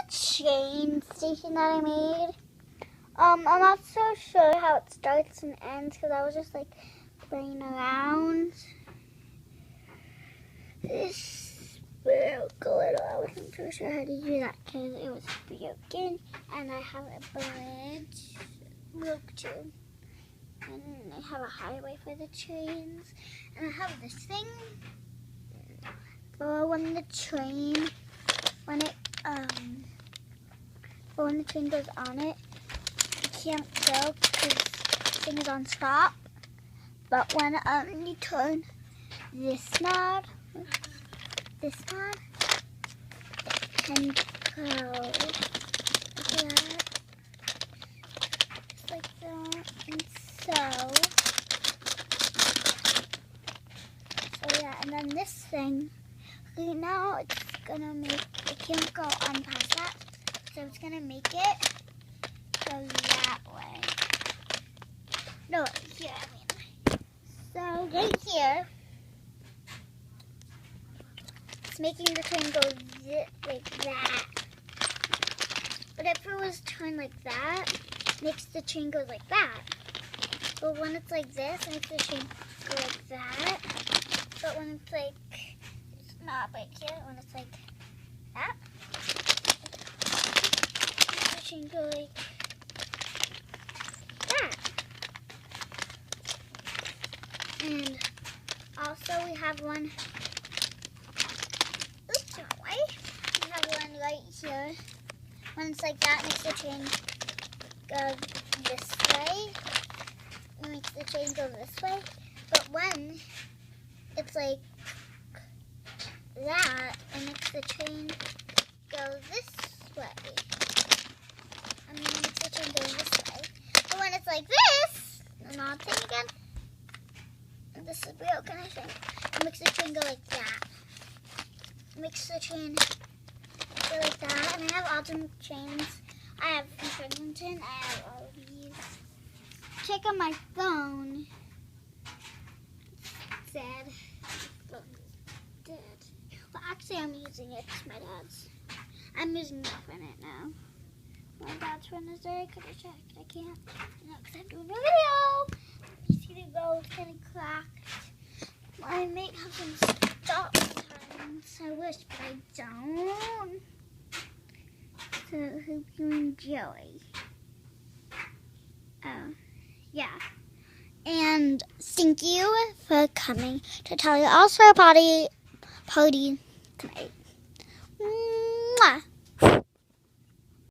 train station that I made. I'm not so sure how it starts and ends because I was just like playing around. This broke a little. I wasn't so sure how to do that because it was broken. And I have a bridge broke too. And I have a highway for the trains. And I have this thing for when the train goes on it, you can't go because the thing is on stop. But when you turn this knob, it can go like that, and so yeah, and then this thing, now it's gonna make, it can't go on past that, so it's gonna make it go that way. No, here, I mean. So right here, it's making the train go like that. But if it was turned like that, it makes the train go like that. But when it's like this, it makes the train go like that. But when it's like, it's not like here, when it's like that, it makes the train go like that. And also we have one, oops, wrong way. We have one right here. When it's like that, it makes the train go this way. It makes the train go this way. But when it's like that, it makes the train go this way. I mean, it makes the train go this way. But when it's like this, not thing again. This is broken, I think. It makes the train go like that. It makes the train go like that. And I have alternate trains. I have Trenton. I have all of these. Check on my phone. It's dead. My phone is dead. Well, actually, I'm using it. It's my dad's. I'm using my phone right now. My dad's phone is there. Could I check? I can't. No, because I'm doing a video. You see the road getting cracked. I might have some stop signs. I wish, but I don't. So hope you enjoy. Yeah. And thank you for coming to Tali All-Star Party tonight.